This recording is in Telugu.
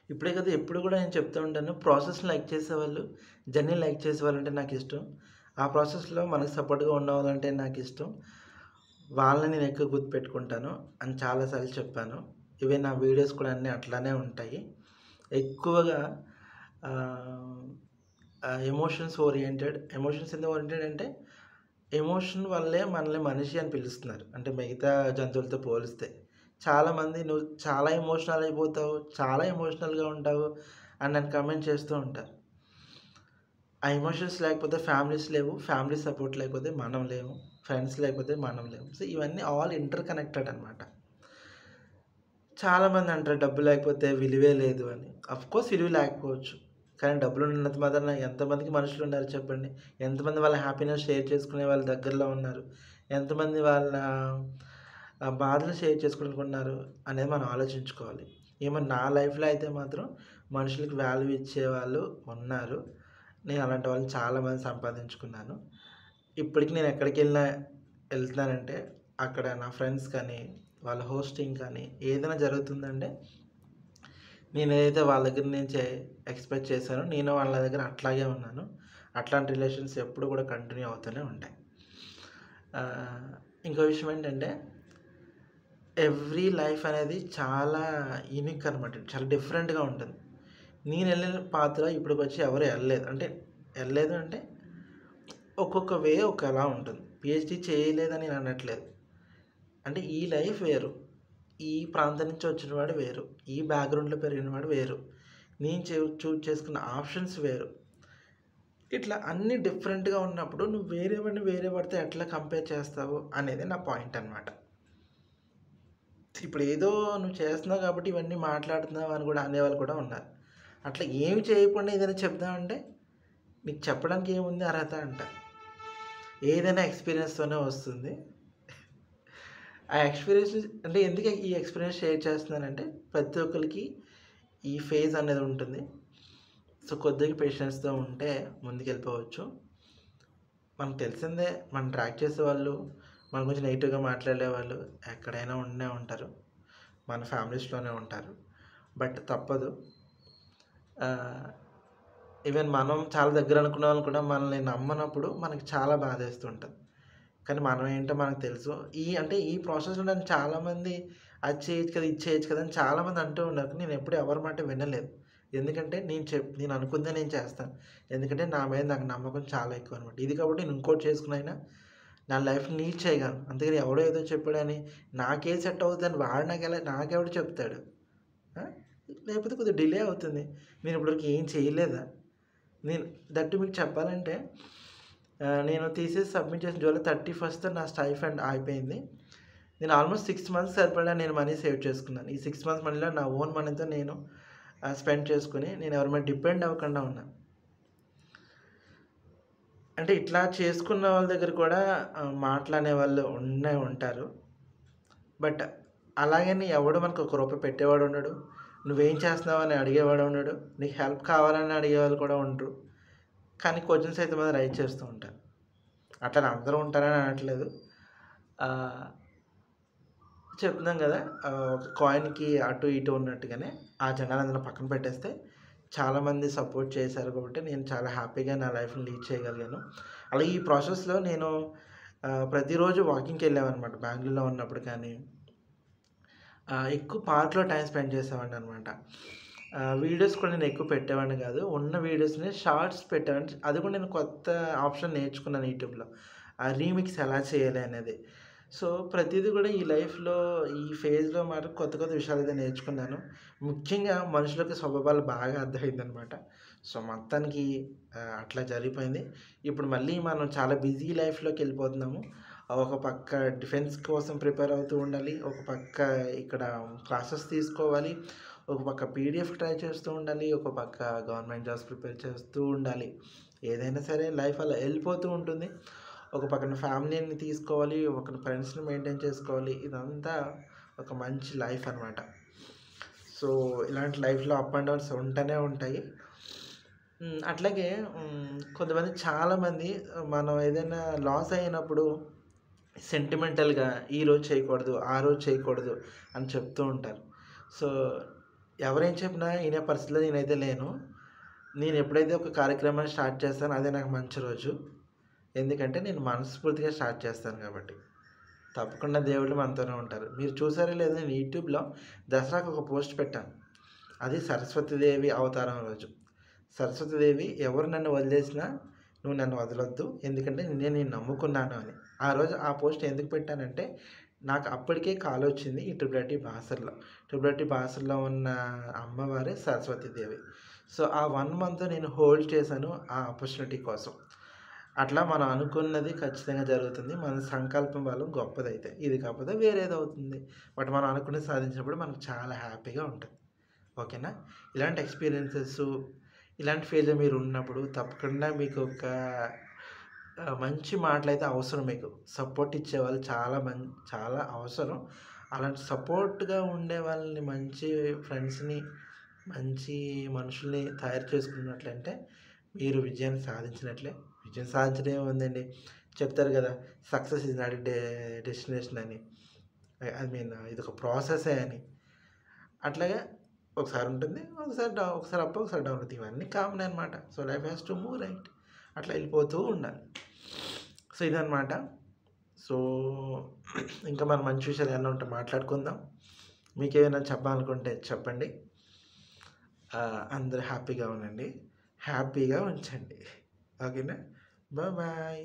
ఇప్పుడే కదా ఎప్పుడు కూడా నేను చెప్తూ ఉంటాను. ప్రాసెస్‌ని లైక్ చేసేవాళ్ళు, జర్నీని లైక్ చేసేవాళ్ళంటే నాకిష్టం. ఆ ప్రాసెస్‌లో మనకు సపోర్ట్‌గా ఉన్నవాళ్ళంటే నాకిష్టం. వాళ్ళని నేను ఎక్కువ గుర్తుపెట్టుకుంటాను అని చాలా సార్లు చెప్పాను. ఈవెన్ నా వీడియోస్ కూడా అన్నీ అట్లానే ఉంటాయి. ఎక్కువగా ఆహ్, ఎమోషన్స్ ఎందుకు ఓరియెంటెడ్ అంటే, ఎమోషన్ వల్లే మనల్ని మనిషి అని పిలుస్తున్నారు. అంటే మిగతా జంతువులతో పోలిస్తే. చాలామంది "నువ్వు చాలా ఎమోషనల్ అయిపోతావు, చాలా ఎమోషనల్‌గా ఉంటావు" అని నన్ను కామెంట్ చేస్తూ ఉంటారు. ఆ ఎమోషన్స్ లేకపోతే ఫ్యామిలీస్ లేవు. ఫ్యామిలీ సపోర్ట్ లేకపోతే మనం లేము. ఫ్రెండ్స్ లేకపోతే మనం లేము. సో, ఇవన్నీ ఆల్ ఇంటర్ కనెక్టెడ్ అనమాట. చాలామంది అంటారు డబ్బు లేకపోతే విలువే లేదు అని. అఫ్‌కోర్స్ విలువ లేకపోవచ్చు. కానీ డబ్బులున్నంత మాత్రాన ఎంతమందికి మనుషులున్నారు చెప్పండి? ఎంతమంది వాళ్ళ హ్యాపీనెస్ షేర్ చేసుకునే వాళ్ళ దగ్గరలో ఉన్నారు? ఎంతమంది వాళ్ళ బాధలు షేర్ చేసుకోవడానికున్నారు అనేది మనం ఆలోచించుకోవాలి. ఏమో నా లైఫ్‌లో అయితే మాత్రం మనుషులకి వాల్యూ ఇచ్చేవాళ్ళు ఉన్నారు. నేను అలాంటి వాళ్ళని చాలామంది సంపాదించుకున్నాను. ఇప్పటికి నేను ఎక్కడికెళ్ళినా ఎళ్తున్నానంటే అక్కడ నా ఫ్రెండ్స్ కానీ, వాళ్ళ హోస్టింగ్ కానీ ఏదైనా జరుగుతుందంటే నేనేదైతే వాళ్ళ దగ్గర నుంచి ఎక్స్‌పెక్ట్ చేశానో నేను వాళ్ళ దగ్గర అట్లాగే ఉన్నాను. అట్లాంటి రిలేషన్స్ ఎప్పుడు కూడా కంటిన్యూ అవుతూనే ఉంటాయి. ఆహ్, ఇంకో విషయం ఏంటంటే ఎవ్రీ లైఫ్ అనేది చాలా యూనిక్ అనమాట. చాలా డిఫరెంట్‌గా ఉంటుంది. నేనెళ్ళిన పాత్ర ఇప్పటికొచ్చి ఎవరు ఎళ్ళలేదు. అంటే ఎళ్ళలేదు అంటే ఒక్కొక్క వే ఒకలా ఉంటుంది. పీహెచ్‌డీ చేయలేదని నేను అనట్లేదు. అంటే ఈ లైఫ్ వేరు. ఈ ప్రాంతం నుంచి వచ్చినవాడు వేరు. ఈ బ్యాక్‌గ్రౌండ్‌లో పెరిగినవాడు వేరు. నేను చూజ్ చేసుకున్న ఆప్షన్స్ వేరు. ఇట్లా అన్నీ డిఫరెంట్‌గా ఉన్నప్పుడు నువ్వు వేరేవాడిని వేరే వాడితో ఎట్లా కంపేర్ చేస్తావు అనేది నా పాయింట్ అనమాట. ఇప్పుడు ఏదో నువ్వు చేస్తున్నావు కాబట్టి ఇవన్నీ మాట్లాడుతున్నావు అని కూడా అనేవాళ్ళు కూడా ఉన్నారు. అట్లా ఏమి చేయకుండా ఏదైనా చెప్దామంటే నీకు చెప్పడానికి ఏముంది అర్హత అంట. ఏదైనా ఎక్స్‌పీరియన్స్‌తోనే వస్తుంది. ఆ ఎక్స్‌పీరియన్స్ అంటే ఎందుకు ఈ ఎక్స్‌పీరియన్స్ షేర్ చేస్తున్నానంటే ప్రతి ఒక్కళ్ళకి ఈ ఫేజ్ అనేది ఉంటుంది. సో, కొద్దిగా పేషెన్స్‌తో ఉంటే ముందుకెళ్ళిపోవచ్చు. మనకు తెలిసిందే మనం ట్రాక్ చేసేవాళ్ళు, మన గురించి నెగెటివ్‌గా మాట్లాడేవాళ్ళు ఎక్కడైనా ఉండే ఉంటారు. మన ఫ్యామిలీస్‌లోనే ఉంటారు. బట్ తప్పదు. ఆహ్, ఈవెన్ మనం చాలా దగ్గర అనుకున్న వాళ్ళు కూడా మనల్ని నమ్మనప్పుడు మనకి చాలా బాధేస్తూ ఉంటది. కానీ మనం ఏంటో మనకు తెలుసు. అంటే ఈ ప్రాసెస్‌లో నన్ను చాలామంది అది చేయొచ్చు కదా! ఇది చేయొచ్చు కదా! అని చాలామంది అంటూ ఉన్నారు. నేను ఎప్పుడు ఎవరి మాట వినలేదు. ఎందుకంటే నేను అనుకుందే నేను చేస్తాను. ఎందుకంటే నా మీద నాకు నమ్మకం చాలా ఎక్కువనమాట. ఇది కాబట్టి నేను ఇంకోటి చేసుకొనైనా నా లైఫ్‌ని లీడ్ చేయగలను. అంతేగాని ఎవడో ఏదో చెప్పాడని నాకేది సెట్ అవుతదని నాకెవడు చెప్తాడు? ఆ! లేకపోతే కొద్దిగా డిలే అవుతుంది. నేను ఇప్పటివరకు ఏం చేయలేదా? నేను దట్ మీకు చెప్పాలంటే నేను థీసిస్ సబ్మిట్ చేసిన జూలై 31 నా స్టైఫండ్ అయిపోయింది. నేను ఆల్మోస్ట్ 6 మంత్స్ సరిపడా నేను మనీ సేవ్ చేసుకున్నాను. ఈ 6 మంత్స్ మనీలో నా ఓన్ మనీతో నేను స్పెండ్ చేసుకొని నేను ఎవరి మీద డిపెండ్ అవ్వకుండా ఉన్నాను. అంటే ఇట్లా చేసుకున్న వాళ్ళ దగ్గర కూడా మాటలనే వాళ్ళు ఉండే ఉంటారు. బట్ అలాగని ఎవడు మనకు ఒక రూపాయి పెట్టేవాడు ఉండడు. నువ్వేం చేస్తున్నావు అని అడిగేవాడు ఉండడు. నీకు హెల్ప్ కావాలని అడిగేవాళ్ళు కూడా ఉండరు. కానీ క్వెషన్స్ అయితే మాత్రం రైజ్ చేస్తూ ఉంటారు. అట్లని అందరూ ఉంటారని అనట్లేదు. ఆహ్, చెప్తున్నాం గదా! ఒక కాయిన్‌కి అటు ఇటు ఉన్నట్టుగానే ఆ జనాలందరిని పక్కన పెట్టేస్తే చాలామంది సపోర్ట్ చేశారు కాబట్టి నేను చాలా హ్యాపీగా నా లైఫ్‌ని లీడ్ చేయగలిగాను. అలాగే ఈ ప్రాసెస్‌లో నేను ప్రతిరోజు వాకింగ్‌కెళ్ళేవాడినమాట బెంగుళూరులో ఉన్నప్పుడు కానీ ఎక్కువ పార్క్‌లో టైమ్ స్పెండ్ చేసేవాడిననమాట. వీడియోస్ కూడా నేను ఎక్కువ పెట్టేవాడిని కాదు. ఉన్న వీడియోస్‌ని షార్ట్స్ పెట్టేవాడిని. అది కూడా నేను కొత్త ఆప్షన్ నేర్చుకున్నాను యూట్యూబ్‌లో. రీమిక్స్ ఎలా చేయాలి అనేది. సో, ప్రతీది కూడా ఈ లైఫ్‌లో ఈ ఫేజ్‌లో మాత్రం కొత్త కొత్త విషయాలైతే నేర్చుకున్నాను. ముఖ్యంగా మనుషులకు స్వభావాలు బాగా అర్థమైందనమాట. సో, మొత్తానికి అట్లా జరిగిపోయింది. ఇప్పుడు మళ్ళీ మనం చాలా బిజీ లైఫ్‌లోకెళ్ళిపోతున్నాము. ఒక పక్క డిఫెన్స్ కోసం ప్రిపేర్ అవుతూ ఉండాలి. ఒక పక్క ఇక్కడ క్లాసెస్ తీసుకోవాలి. ఒక పక్క పీడీఎఫ్ ట్రై చేస్తూ ఉండాలి. ఒక పక్క గవర్నమెంట్ జాబ్స్ ప్రిపేర్ చేస్తూ ఉండాలి. ఏదైనా సరే లైఫ్ అలా ఎళ్ళిపోతూ ఉంటుంది. ఒక పక్కన ఫ్యామిలీని తీసుకోవాలి. ఒక పక్కన ఫ్రెండ్స్‌ని మెయింటైన్ చేసుకోవాలి. ఇదంతా ఒక మంచి లైఫ్ అనమాట. సో, ఇలాంటి లైఫ్‌లో అప్ అండ్ డౌన్స్ ఉంటూనే ఉంటాయి. అట్లాగే కొంతమంది చాలామంది మనం ఏదైనా లాస్ అయినప్పుడు సెంటిమెంటల్‌గా ఈరోజు చేయకూడదు, ఆ రోజు చేయకూడదు అని చెప్తూ ఉంటారు. సో, ఎవరేం చెప్పినా వినే పరిస్థితిలో నేనైతే లేను. నేను ఎప్పుడైతే ఒక కార్యక్రమాన్ని స్టార్ట్ చేస్తానో అదే నాకు మంచి రోజు. ఎందుకంటే నేను మనస్ఫూర్తిగా స్టార్ట్ చేస్తాను కాబట్టి. తప్పకుండా దేవుళ్ళు మనతోనే ఉంటారు. మీరు చూసారో లేదో నేను యూట్యూబ్‌లో దసరాకి ఒక పోస్ట్ పెట్టాను. అది సరస్వతీదేవి అవతారం రోజు. సరస్వతీదేవి ఎవరు నన్ను వదిలేసినా నువ్వు నన్ను వదలొద్దు. ఎందుకంటే నేను నిన్ను నమ్ముకున్నాను అని. ఆ రోజు ఆ పోస్ట్ ఎందుకు పెట్టానంటే నాకు అప్పటికే కాలొచ్చింది ఈ ట్రిపుల్ బాసర్లో. ట్రిపుల్ బాసర్లో ఉన్న అమ్మవారే సరస్వతీదేవి. సో, ఆ 1 మంత్ నేను హోల్డ్ చేశాను ఆ ఆపర్చునిటీ కోసం. అట్లా మనం అనుకున్నది ఖచ్చితంగా జరుగుతుంది. మన సంకల్పం బలం గొప్పదైతే. ఇది కాకపోతే వేరేదవుతుంది. బట్ మనం అనుకున్నది సాధించినప్పుడు మనకు చాలా హ్యాపీగా ఉంటది. ఓకేనా? ఇలాంటి ఎక్స్‌పీరియన్సెసు, ఇలాంటి ఫేజ్‌లో మీరున్నప్పుడు తప్పకుండా మీకు ఒక మంచి మాటలైతే అవసరం మీకు. సపోర్ట్ ఇచ్చేవాళ్ళు చాలా అవసరం. అలాంటి సపోర్ట్‌గా ఉండే వాళ్ళని మంచి ఫ్రెండ్స్‌ని, మంచి మనుషుల్ని తయారు చేసుకున్నట్లంటే మీరు విజయాన్ని సాధించినట్లే. విజయం సాధించడం ఏముందండి? చెప్తారు గదా! Success is not a destination అని. ఐ మీన్ ఇదొక ప్రాసెసే అని. అట్లాగా ఒకసారి ఉంటుంది. ఒకసారి అప్, ఒకసారి డౌన్ అవుద్ది. ఇవన్నీ కామనే అనమాట. So, life has to move right. అట్లా వెళ్ళిపోతూ ఉండాలి. సో, ఇదనమాట. సో, ఇంకా మనం మంచి విషయాలు ఏమన్నా ఉంటే మాట్లాడుకుందాం. మీకేమైనా చెప్పాలనుకుంటే చెప్పండి. అందరూ హ్యాపీగా ఉండండి. హ్యాపీగా ఉంచండి. ఓకేనా? బాయ్.